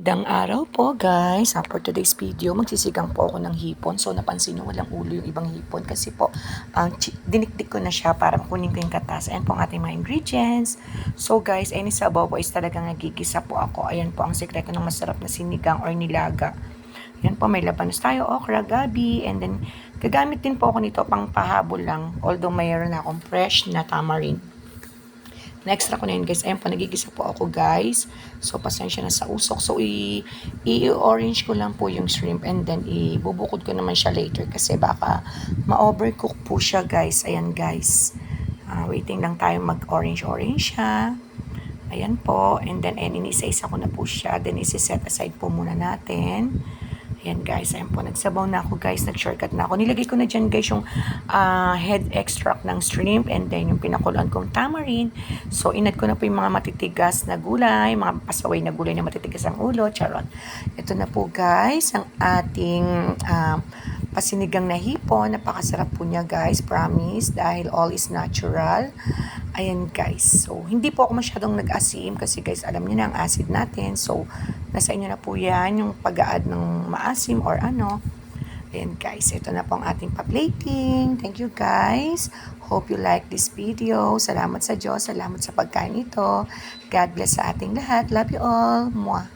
Magandang araw po guys. For today's video, magsisigang po ako ng hipon. So napansin nyo walang ulo yung ibang hipon kasi po dinikdik ko na siya para kunin ko yung katas. Ayan po ang ating mga ingredients. So guys, any sabaw po is talagang nagigisa po ako. Ayan po ang sekreto ng masarap na sinigang or nilaga. Ayan po, may labanos tayo, okra, gabi, and then gagamit din po ako nito pang pahabol lang. Although mayroon na akong fresh na tamarind. Na-extra ko na yun guys. Ayan po, nagigisa po ako guys. So, pasensya na sa usok. So, i-orange ko lang po yung shrimp and then ibubukod ko naman siya later kasi baka ma-overcook po siya guys. Ayan guys. Waiting lang tayo mag-orange-orange siya. Ayan po. And then, inisa-isa ko na po siya. Then, isi-set aside po muna natin. Ayan guys, ayan po, nagsabaw na ako guys, nag-shortcut na ako. Nilagay ko na dyan guys yung head extract ng shrimp and then yung pinakuloan kong tamarind. So, inad ko na po yung mga matitigas na gulay, mga pasaway na gulay na matitigas ang ulo, charot. Ito na po guys, ang ating pasinigang na hipon. Napakasarap po niya guys, promise, dahil all is natural. Ayan guys, so hindi po ako masyadong nag-asim kasi guys, alam niyo na ang acid natin. So, nasa inyo na po yan, yung pag-a-add ng maasim or ano. Ayan guys, ito na po ang ating pa-plating. Thank you guys. Hope you like this video. Salamat sa Diyos, salamat sa pagkain ito. God bless sa ating lahat. Love you all. Mwah.